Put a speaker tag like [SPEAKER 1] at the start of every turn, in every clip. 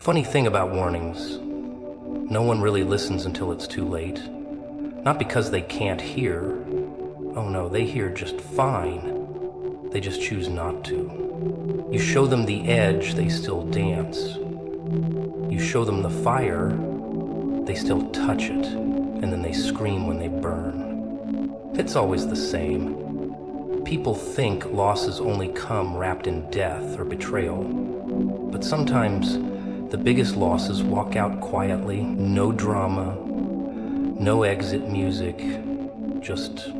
[SPEAKER 1] Funny thing about warnings, no one really listens until it's too late. Not because they can't hear. Oh no, they hear just fine. They just choose not to. You show them the edge, they still dance. You show them the fire, they still touch it, and then they scream when they burn. It's always the same. People think losses only come wrapped in death or betrayal. But sometimes the biggest losses walk out quietly, no drama, no exit music, just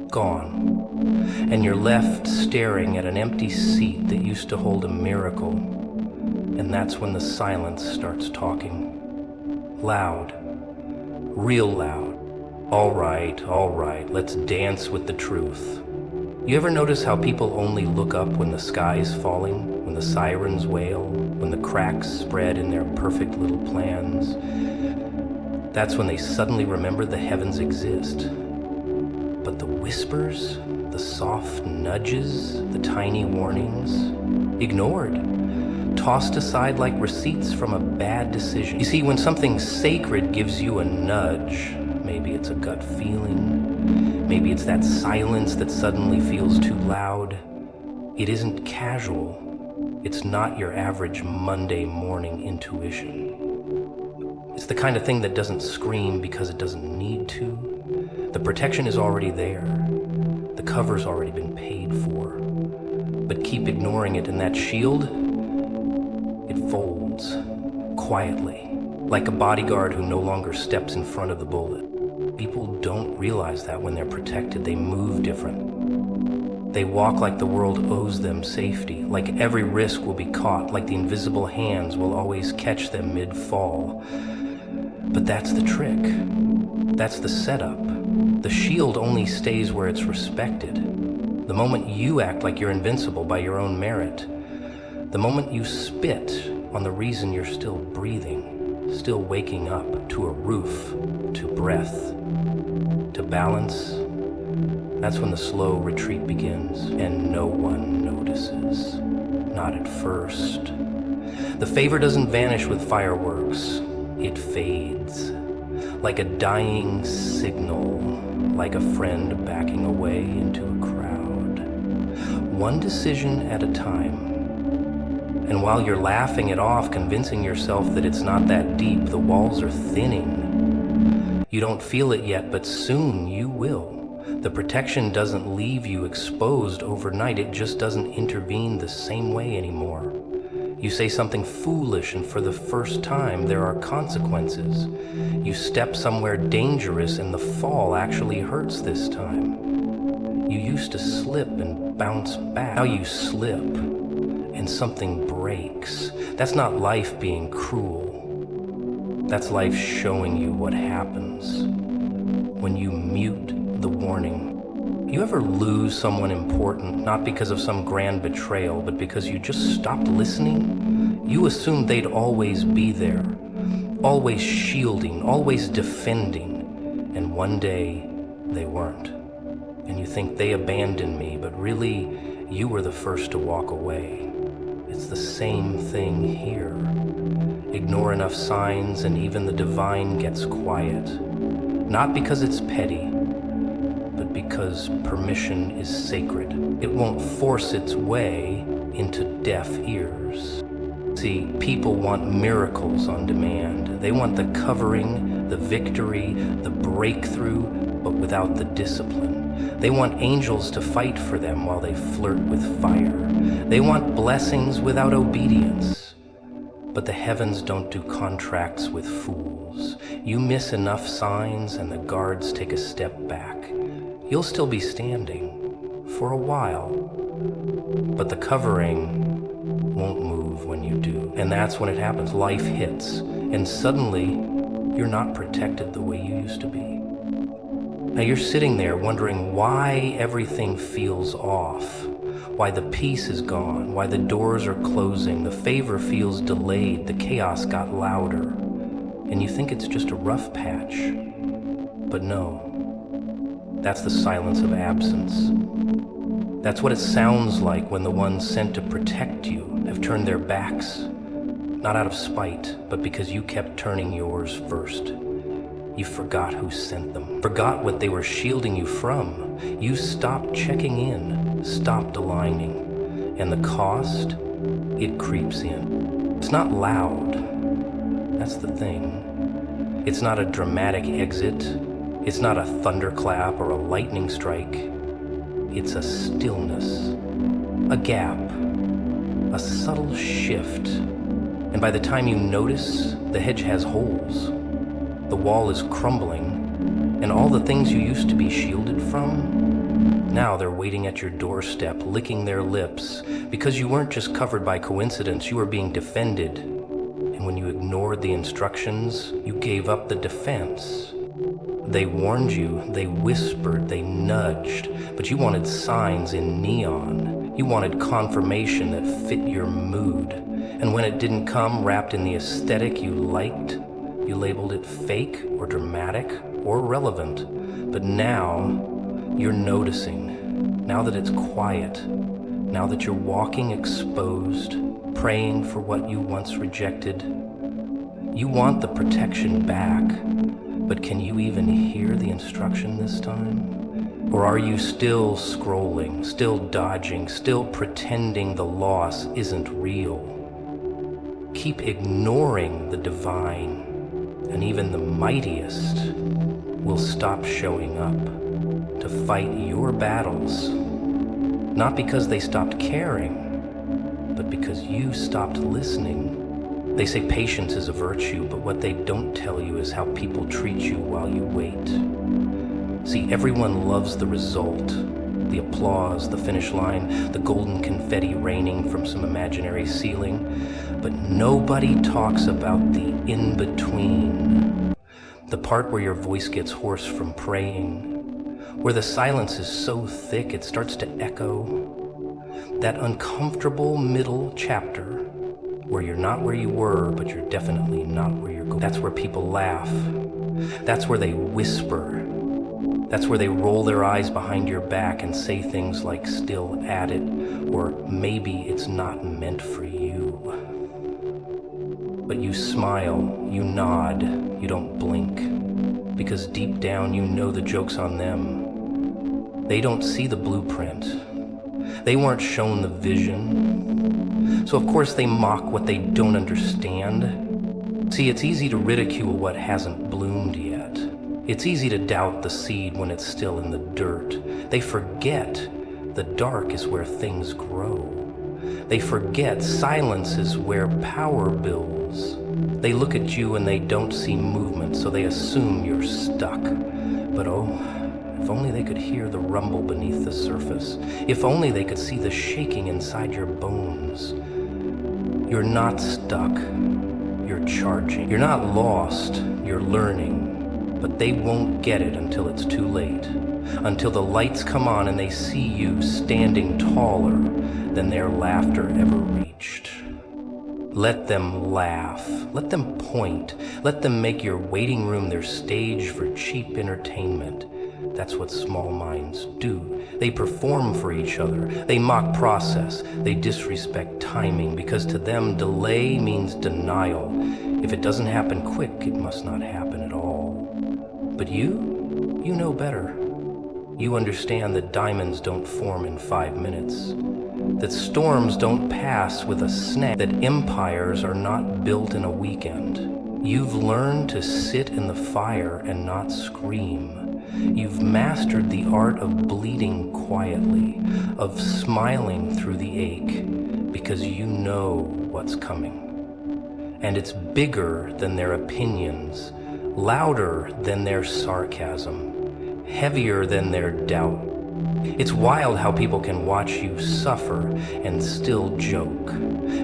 [SPEAKER 1] gone. And you're left staring at an empty seat that used to hold a miracle. And that's when the silence starts talking. Loud. Real loud. All right, let's dance with the truth. You ever notice how people only look up when the sky's falling, when the sirens wail, when the cracks spread in their perfect little plans? That's when they suddenly remember the heavens exist. But the whispers, the soft nudges, the tiny warnings, ignored, tossed aside like receipts from a bad decision. You see, when something sacred gives you a nudge, maybe it's a gut feeling, maybe it's that silence that suddenly feels too loud, it isn't casual. It's not your average Monday morning intuition. It's the kind of thing that doesn't scream because it doesn't need to. The protection is already there. The cover's already been paid for. But keep ignoring it, and that shield, it folds quietly, like a bodyguard who no longer steps in front of the bullet. People don't realize that when they're protected, they move different. They walk like the world owes them safety, like every risk will be caught, like the invisible hands will always catch them mid-fall. But that's the trick. That's the setup. The shield only stays where it's respected. The moment you act like you're invincible by your own merit, the moment you spit on the reason you're still breathing, still waking up to a roof, to breath, to balance, that's when the slow retreat begins, and no one notices. Not at first. The favor doesn't vanish with fireworks. It fades. Like a dying signal, like a friend backing away into a crowd. One decision at a time. And while you're laughing it off, convincing yourself that it's not that deep, the walls are thinning. You don't feel it yet, but soon you will. The protection doesn't leave you exposed overnight. It just doesn't intervene the same way anymore. You say something foolish, and for the first time, there are consequences. You step somewhere dangerous, and the fall actually hurts this time. You used to slip and bounce back. Now you slip, and something breaks. That's not life being cruel. That's life showing you what happens when you mute the warning. You ever lose someone important, not because of some grand betrayal, but because you just stopped listening? You assumed they'd always be there, always shielding, always defending, and one day they weren't. And you think they abandoned me, but really, you were the first to walk away. It's the same thing here. Ignore enough signs and even the divine gets quiet. Not because it's petty, but because permission is sacred. It won't force its way into deaf ears. See, people want miracles on demand. They want the covering, the victory, the breakthrough, but without the discipline. They want angels to fight for them while they flirt with fire. They want blessings without obedience. But the heavens don't do contracts with fools. You miss enough signs and the guards take a step back. You'll still be standing for a while, but the covering won't move when you do. And that's when it happens. Life hits, and suddenly you're not protected the way you used to be. Now you're sitting there wondering why everything feels off, why the peace is gone, why the doors are closing, the favor feels delayed, the chaos got louder, and you think it's just a rough patch. But no. That's the silence of absence. That's what it sounds like when the ones sent to protect you have turned their backs. Not out of spite, but because you kept turning yours first. You forgot who sent them, forgot what they were shielding you from. You stopped checking in, stopped aligning, and the cost, it creeps in. It's not loud, that's the thing. It's not a dramatic exit, it's not a thunderclap or a lightning strike. It's a stillness, a gap, a subtle shift. And by the time you notice, the hedge has holes. The wall is crumbling, and all the things you used to be shielded from, now they're waiting at your doorstep, licking their lips, because you weren't just covered by coincidence, you were being defended. And when you ignored the instructions, you gave up the defense. They warned you, they whispered, they nudged, but you wanted signs in neon. You wanted confirmation that fit your mood. And when it didn't come wrapped in the aesthetic you liked, you labeled it fake or dramatic or relevant. But now you're noticing, now that it's quiet, now that you're walking exposed, praying for what you once rejected. You want the protection back, but can you even hear the instruction this time? Or are you still scrolling, still dodging, still pretending the loss isn't real? Keep ignoring the divine, and even the mightiest will stop showing up to fight your battles, not because they stopped caring, but because you stopped listening. They say patience is a virtue, but what they don't tell you is how people treat you while you wait. See, everyone loves the result, the applause, the finish line, the golden confetti raining from some imaginary ceiling, but nobody talks about the in-between, the part where your voice gets hoarse from praying, where the silence is so thick it starts to echo, that uncomfortable middle chapter where you're not where you were, but you're definitely not where you're going. That's where people laugh. That's where they whisper. That's where they roll their eyes behind your back and say things like still at it, or maybe it's not meant for you. But you smile, you nod, you don't blink, because deep down you know the joke's on them. They don't see the blueprint. They weren't shown the vision. So of course they mock what they don't understand. See, it's easy to ridicule what hasn't bloomed yet. It's easy to doubt the seed when it's still in the dirt. They forget the dark is where things grow. They forget silence is where power builds. They look at you and they don't see movement, so they assume you're stuck. But oh, if only they could hear the rumble beneath the surface. If only they could see the shaking inside your bones. You're not stuck. You're charging. You're not lost. You're learning. But they won't get it until it's too late, until the lights come on and they see you standing taller than their laughter ever reached. Let them laugh, let them point, let them make your waiting room their stage for cheap entertainment. That's what small minds do. They perform for each other, they mock process, they disrespect timing, because to them delay means denial. If it doesn't happen quick, it must not happen at all. But you know better. You understand that diamonds don't form in 5 minutes, that storms don't pass with a snap, that empires are not built in a weekend. You've learned to sit in the fire and not scream. You've mastered the art of bleeding quietly, of smiling through the ache, because you know what's coming. And it's bigger than their opinions, louder than their sarcasm, heavier than their doubt. It's wild how people can watch you suffer and still joke,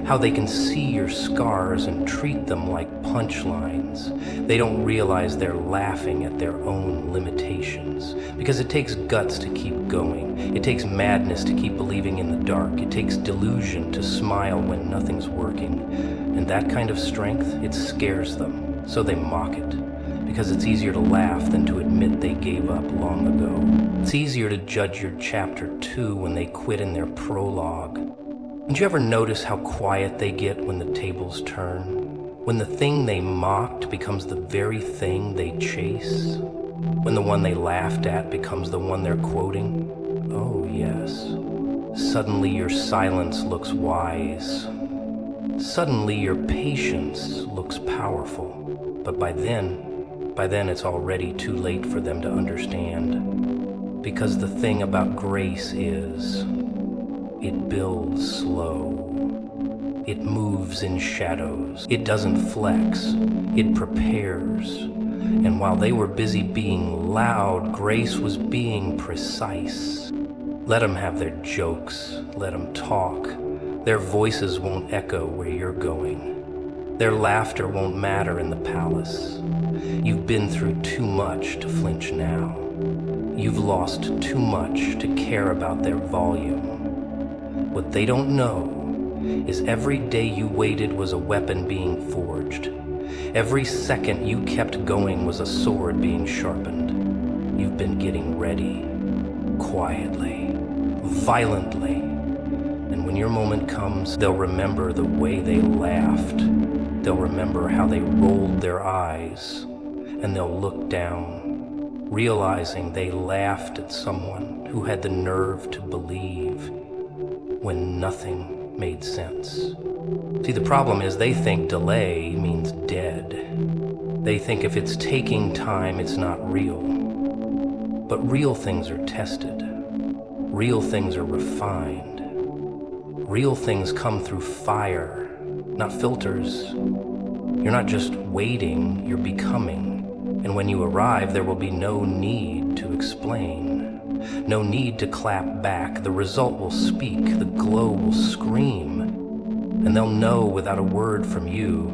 [SPEAKER 1] how they can see your scars and treat them like punchlines. They don't realize they're laughing at their own limitations, because it takes guts to keep going. It takes madness to keep believing in the dark. It takes delusion to smile when nothing's working. And that kind of strength, it scares them, so they mock it. Because it's easier to laugh than to admit they gave up long ago. It's easier to judge your chapter 2 when they quit in their prologue. Did you ever notice how quiet they get when the tables turn? When the thing they mocked becomes the very thing they chase? When the one they laughed at becomes the one they're quoting? Oh, yes. Suddenly your silence looks wise. Suddenly your patience looks powerful. But by then it's already too late for them to understand. Because the thing about grace is, it builds slow. It moves in shadows. It doesn't flex. It prepares. And while they were busy being loud, grace was being precise. Let them have their jokes. Let them talk. Their voices won't echo where you're going. Their laughter won't matter in the palace. You've been through too much to flinch now. You've lost too much to care about their volume. What they don't know is every day you waited was a weapon being forged. Every second you kept going was a sword being sharpened. You've been getting ready, quietly, violently. And when your moment comes, they'll remember the way they laughed. They'll remember how they rolled their eyes. And they'll look down, realizing they laughed at someone who had the nerve to believe when nothing made sense. See, the problem is they think delay means dead. They think if it's taking time, it's not real. But real things are tested. Real things are refined. Real things come through fire, not filters. You're not just waiting, you're becoming. And when you arrive, there will be no need to explain. No need to clap back. The result will speak. The glow will scream. And they'll know without a word from you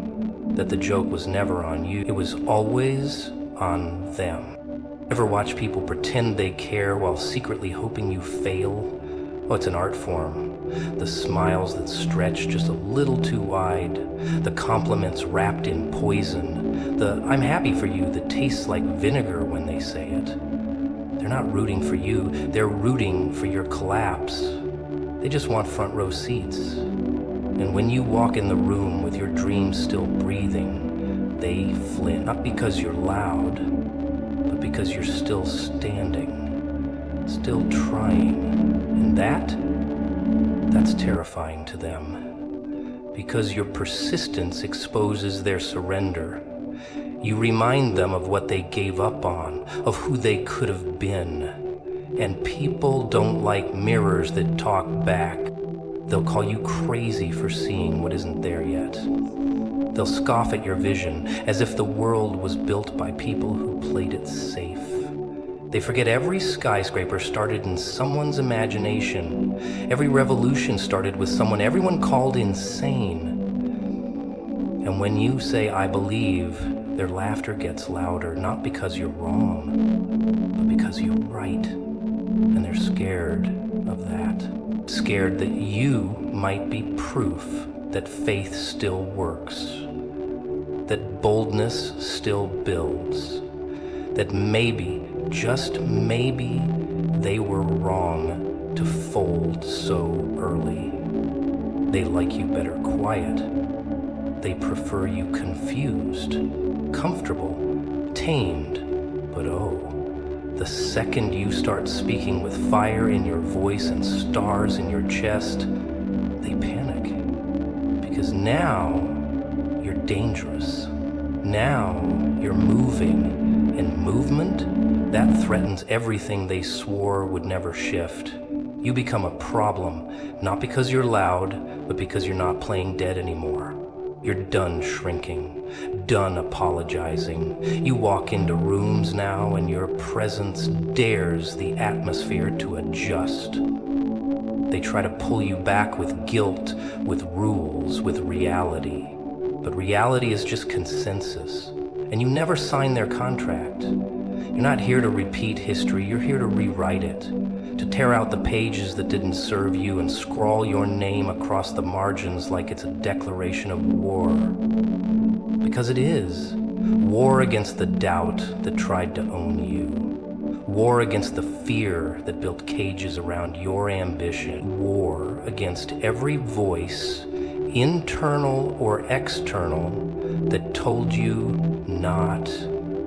[SPEAKER 1] that the joke was never on you. It was always on them. Ever watch people pretend they care while secretly hoping you fail? Oh, it's an art form. The smiles that stretch just a little too wide. The compliments wrapped in poison. The "I'm happy for you" that tastes like vinegar when they say it. They're not rooting for you, they're rooting for your collapse. They just want front row seats. And when you walk in the room with your dreams still breathing, they flinch. Not because you're loud, but because you're still standing, still trying. And that's terrifying to them. Because your persistence exposes their surrender. You remind them of what they gave up on, of who they could have been. And people don't like mirrors that talk back. They'll call you crazy for seeing what isn't there yet. They'll scoff at your vision as if the world was built by people who played it safe. They forget every skyscraper started in someone's imagination. Every revolution started with someone everyone called insane. And when you say, "I believe," their laughter gets louder, not because you're wrong, but because you're right. And they're scared of that. Scared that you might be proof that faith still works, that boldness still builds, that maybe, just maybe, they were wrong to fold so early. They like you better quiet. They prefer you confused, comfortable, tamed. But oh, the second you start speaking with fire in your voice and stars in your chest, they panic. Because now you're dangerous. Now you're moving. And movement, that threatens everything they swore would never shift. You become a problem, not because you're loud, but because you're not playing dead anymore. You're done shrinking, done apologizing. You walk into rooms now and your presence dares the atmosphere to adjust. They try to pull you back with guilt, with rules, with reality. But reality is just consensus, and you never sign their contract. You're not here to repeat history, you're here to rewrite it. To tear out the pages that didn't serve you and scrawl your name across the margins like it's a declaration of war. Because it is. War against the doubt that tried to own you. War against the fear that built cages around your ambition. War against every voice, internal or external, that told you not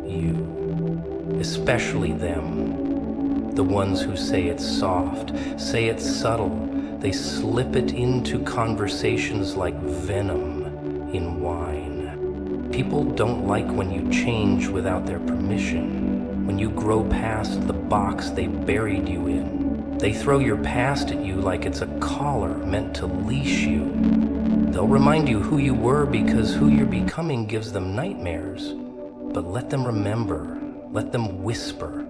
[SPEAKER 1] you. Especially them. The ones who say it's soft, say it's subtle. They slip it into conversations like venom in wine. People don't like when you change without their permission, when you grow past the box they buried you in. They throw your past at you like it's a collar meant to leash you. They'll remind you who you were because who you're becoming gives them nightmares. But let them remember, let them whisper,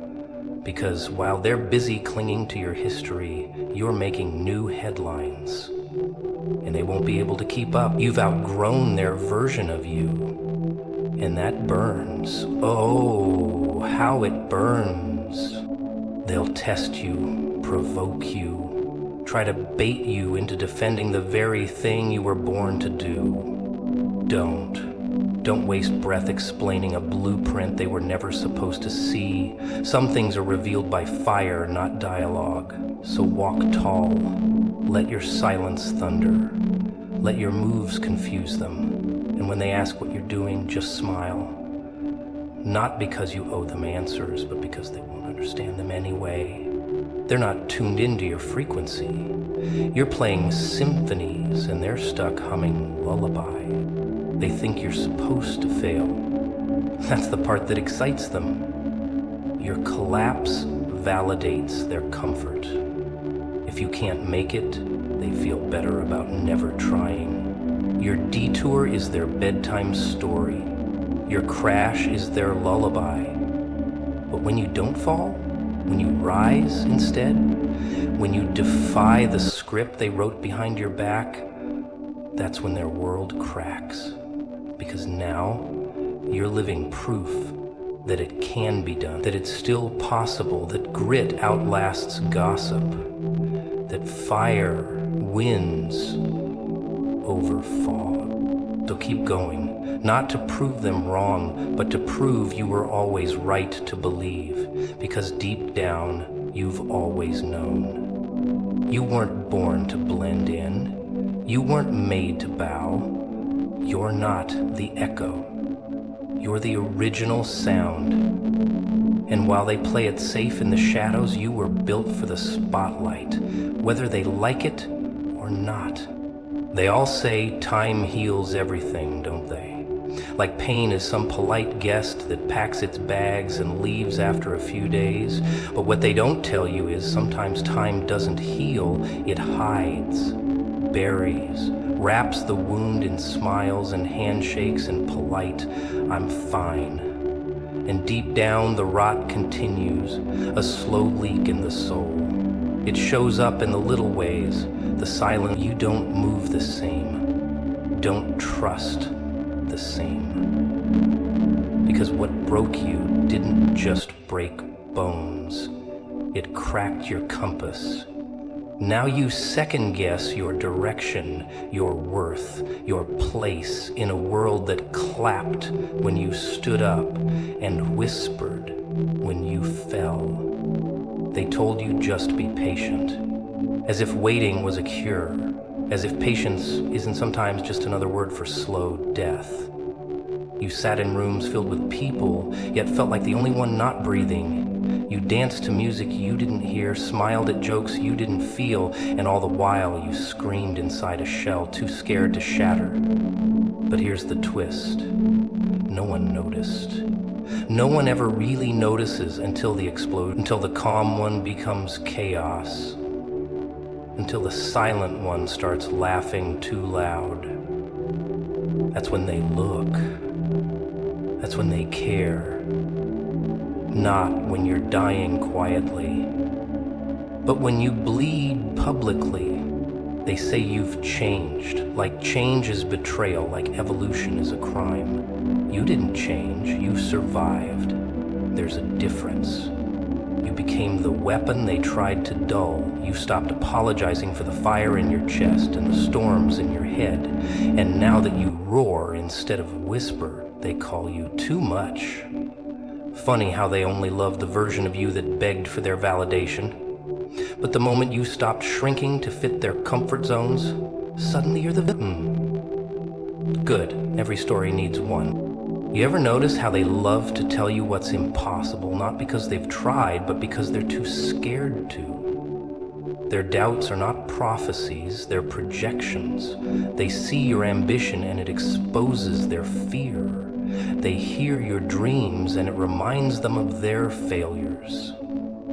[SPEAKER 1] because while they're busy clinging to your history, you're making new headlines. And they won't be able to keep up. You've outgrown their version of you. And that burns. Oh, how it burns. They'll test you, provoke you, try to bait you into defending the very thing you were born to do. Don't waste breath explaining a blueprint they were never supposed to see. Some things are revealed by fire, not dialogue. So walk tall. Let your silence thunder. Let your moves confuse them. And when they ask what you're doing, just smile. Not because you owe them answers, but because they won't understand them anyway. They're not tuned into your frequency. You're playing symphonies and they're stuck humming lullaby. They think you're supposed to fail. That's the part that excites them. Your collapse validates their comfort. If you can't make it, they feel better about never trying. Your detour is their bedtime story. Your crash is their lullaby. But when you don't fall, when you rise instead, when you defy the script they wrote behind your back, that's when their world cracks. Because now you're living proof that it can be done, that it's still possible, that grit outlasts gossip, that fire wins over fog. So keep going, not to prove them wrong, but to prove you were always right to believe, because deep down you've always known. You weren't born to blend in. You weren't made to bow. You're not the echo. You're the original sound. And while they play it safe in the shadows, you were built for the spotlight, whether they like it or not. They all say time heals everything, don't they? Like pain is some polite guest that packs its bags and leaves after a few days. But what they don't tell you is sometimes time doesn't heal, it hides, buries, wraps the wound in smiles and handshakes and polite, I'm fine. And deep down the rot continues, a slow leak in the soul. It shows up in the little ways, the silent, you don't move the same, don't trust the same. Because what broke you didn't just break bones, it cracked your compass. Now you second-guess your direction, your worth, your place in a world that clapped when you stood up and whispered when you fell. They told you just be patient, as if waiting was a cure, as if patience isn't sometimes just another word for slow death. You sat in rooms filled with people, yet felt like the only one not breathing. You danced to music you didn't hear, smiled at jokes you didn't feel, and all the while you screamed inside a shell, too scared to shatter. But here's the twist. No one noticed. No one ever really notices until the explosion, until the calm one becomes chaos, until the silent one starts laughing too loud. That's when they look. That's when they care. Not when you're dying quietly, but when you bleed publicly. They say you've changed, like change is betrayal, like evolution is a crime. You didn't change, you survived. There's a difference. You became the weapon they tried to dull. You stopped apologizing for the fire in your chest and the storms in your head. And now that you roar instead of whisper, they call you too much. Funny how they only loved the version of you that begged for their validation. But the moment you stopped shrinking to fit their comfort zones, suddenly you're the victim. Good, every story needs one. You ever notice how they love to tell you what's impossible, not because they've tried, but because they're too scared to? Their doubts are not prophecies, they're projections. They see your ambition and it exposes their fear. They hear your dreams and it reminds them of their failures.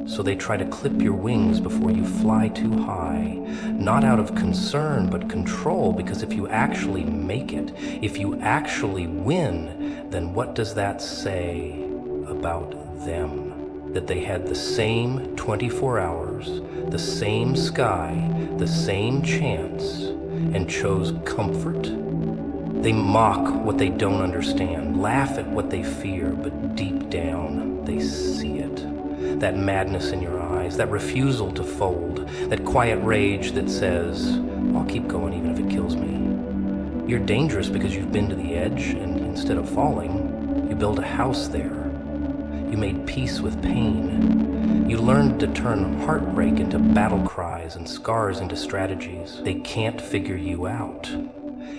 [SPEAKER 1] So they try to clip your wings before you fly too high, not out of concern but control, because if you actually make it, if you actually win, then what does that say about them? That they had the same 24 hours, the same sky, the same chance, and chose comfort? They mock what they don't understand, laugh at what they fear, but deep down they see it. That madness in your eyes, that refusal to fold, that quiet rage that says, I'll keep going even if it kills me. You're dangerous because you've been to the edge, and instead of falling, you built a house there. You made peace with pain. You learned to turn heartbreak into battle cries and scars into strategies. They can't figure you out.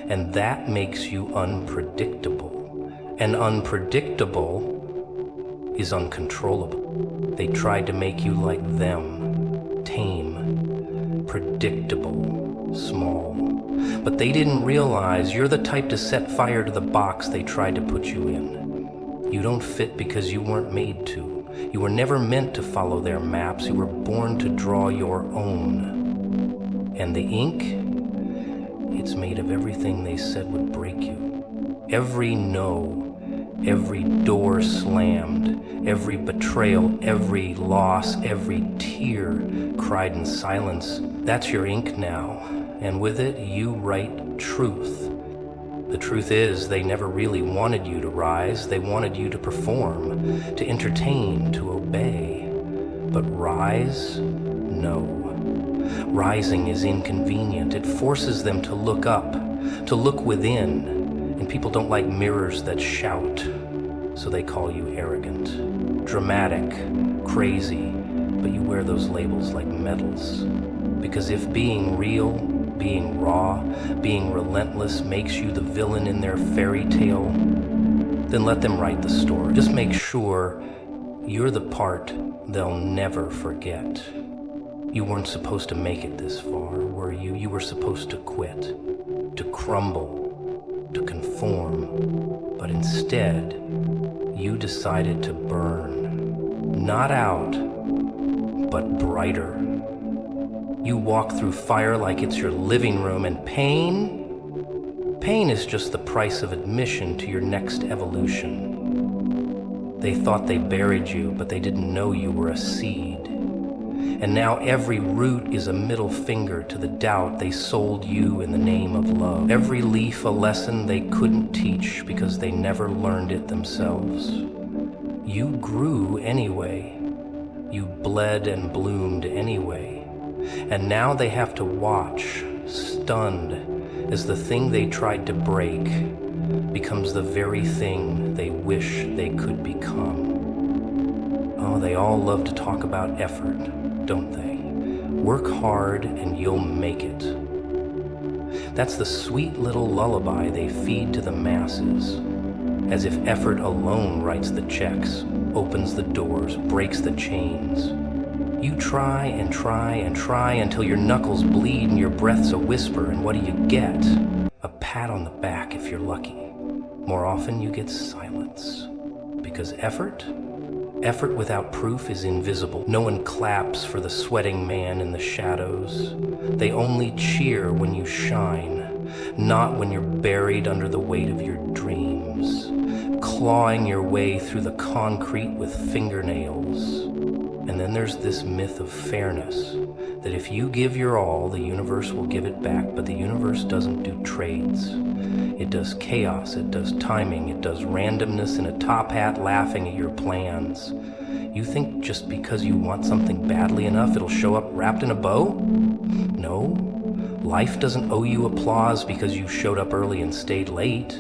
[SPEAKER 1] And that makes you unpredictable. And unpredictable is uncontrollable. They tried to make you like them, tame, predictable, small. But they didn't realize you're the type to set fire to the box they tried to put you in. You don't fit because you weren't made to. You were never meant to follow their maps. You were born to draw your own. And the ink, it's made of everything they said would break you. Every no, every door slammed, every betrayal, every loss, every tear cried in silence. That's your ink now, and with it you write truth. The truth is, they never really wanted you to rise. They wanted you to perform, to entertain, to obey. But rise? No. Rising is inconvenient. It forces them to look up, to look within. And people don't like mirrors that shout, so they call you arrogant, dramatic, crazy, but you wear those labels like medals. Because if being real, being raw, being relentless makes you the villain in their fairy tale, then let them write the story. Just make sure you're the part they'll never forget. You weren't supposed to make it this far, were you? You were supposed to quit, to crumble, to conform, but instead, you decided to burn, not out, but brighter. You walk through fire like it's your living room, and pain is just the price of admission to your next evolution. They thought they buried you, but they didn't know you were a seed. And now every root is a middle finger to the doubt they sold you in the name of love. Every leaf a lesson they couldn't teach because they never learned it themselves. You grew anyway. You bled and bloomed anyway. And now they have to watch, stunned, as the thing they tried to break becomes the very thing they wish they could become. Oh, they all love to talk about effort, don't they? Work hard and you'll make it. That's the sweet little lullaby they feed to the masses, as if effort alone writes the checks, opens the doors, breaks the chains. You try and try and try until your knuckles bleed and your breath's a whisper, and what do you get? A pat on the back if you're lucky. More often you get silence. Because effort without proof is invisible. No one claps for the sweating man in the shadows. They only cheer when you shine, not when you're buried under the weight of your dreams, clawing your way through the concrete with fingernails. And then there's this myth of fairness, that if you give your all, the universe will give it back, but the universe doesn't do trades. It does chaos, it does timing, it does randomness in a top hat laughing at your plans. You think just because you want something badly enough, it'll show up wrapped in a bow? No. Life doesn't owe you applause because you showed up early and stayed late.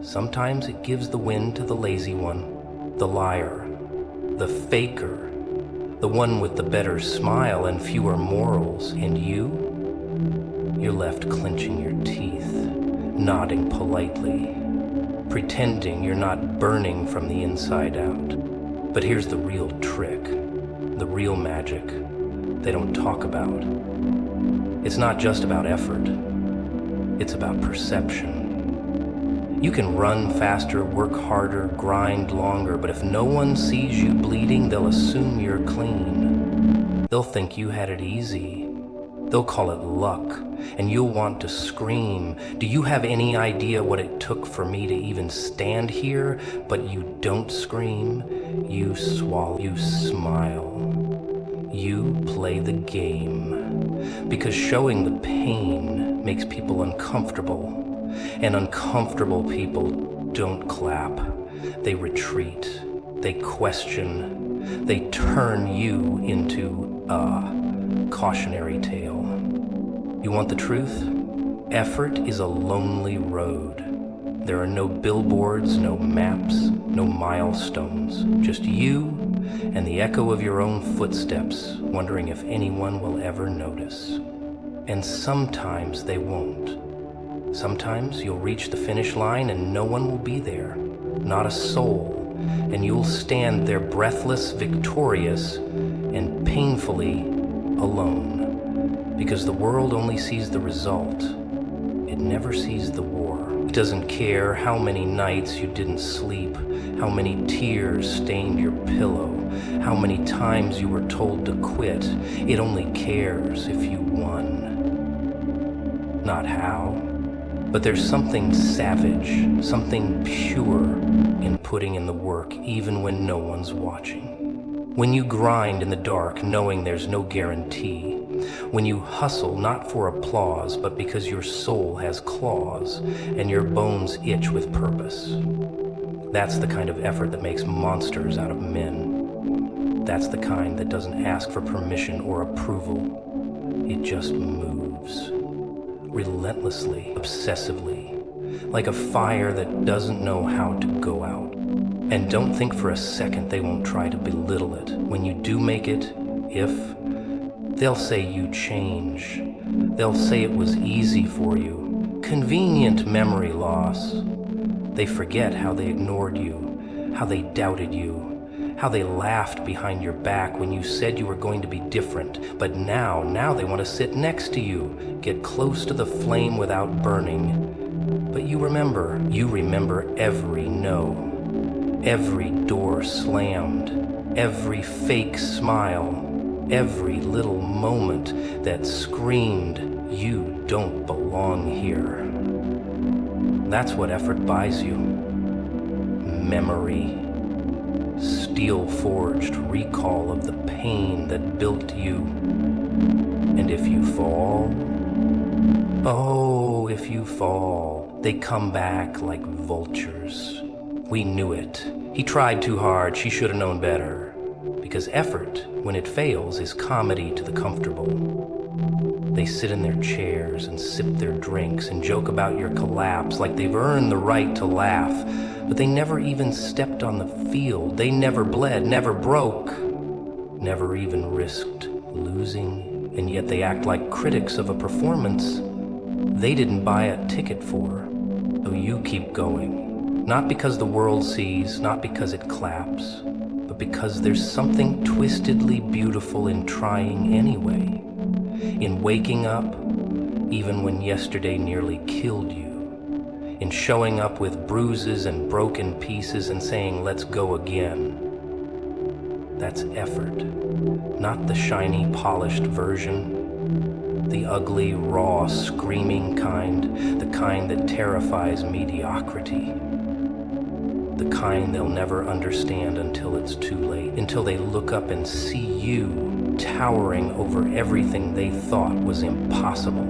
[SPEAKER 1] Sometimes it gives the win to the lazy one, the liar, the faker, the one with the better smile and fewer morals, and you're left clenching your teeth, nodding politely, pretending you're not burning from the inside out. But here's the real trick, the real magic they don't talk about. It's not just about effort, it's about perception. You can run faster, work harder, grind longer, but if no one sees you bleeding, they'll assume you're clean. They'll think you had it easy. They'll call it luck, and you'll want to scream, "Do you have any idea what it took for me to even stand here?" But you don't scream, you swallow, you smile. You play the game, because showing the pain makes people uncomfortable. And uncomfortable people don't clap. They retreat. They question. They turn you into a cautionary tale. You want the truth? Effort is a lonely road. There are no billboards, no maps, no milestones. Just you and the echo of your own footsteps, wondering if anyone will ever notice. And sometimes they won't. Sometimes you'll reach the finish line and no one will be there, not a soul, and you'll stand there breathless, victorious, and painfully alone. Because the world only sees the result. It never sees the war. It doesn't care how many nights you didn't sleep, how many tears stained your pillow, how many times you were told to quit. It only cares if you won. Not how. But there's something savage, something pure in putting in the work even when no one's watching. When you grind in the dark knowing there's no guarantee. When you hustle not for applause but because your soul has claws and your bones itch with purpose. That's the kind of effort that makes monsters out of men. That's the kind that doesn't ask for permission or approval. It just moves. Relentlessly, obsessively, like a fire that doesn't know how to go out. And don't think for a second they won't try to belittle it. When you do make it, they'll say you change. They'll say it was easy for you. Convenient memory loss. They forget how they ignored you, how they doubted you, how they laughed behind your back when you said you were going to be different. But now they want to sit next to you, get close to the flame without burning. But you remember every no, every door slammed, every fake smile, every little moment that screamed, "You don't belong here." That's what effort buys you. Memory. Steel-forged recall of the pain that built you. And if you fall, oh, if you fall, they come back like vultures. We knew it. He tried too hard, she should have known better. Because effort, when it fails, is comedy to the comfortable. They sit in their chairs and sip their drinks and joke about your collapse like they've earned the right to laugh. But they never even stepped on the field. They never bled, never broke, never even risked losing. And yet they act like critics of a performance they didn't buy a ticket for. So you keep going. Not because the world sees, not because it claps, but because there's something twistedly beautiful in trying anyway. In waking up, even when yesterday nearly killed you. In showing up with bruises and broken pieces and saying, "Let's go again." That's effort. Not the shiny, polished version. The ugly, raw, screaming kind. The kind that terrifies mediocrity. The kind they'll never understand until it's too late. Until they look up and see you towering over everything they thought was impossible.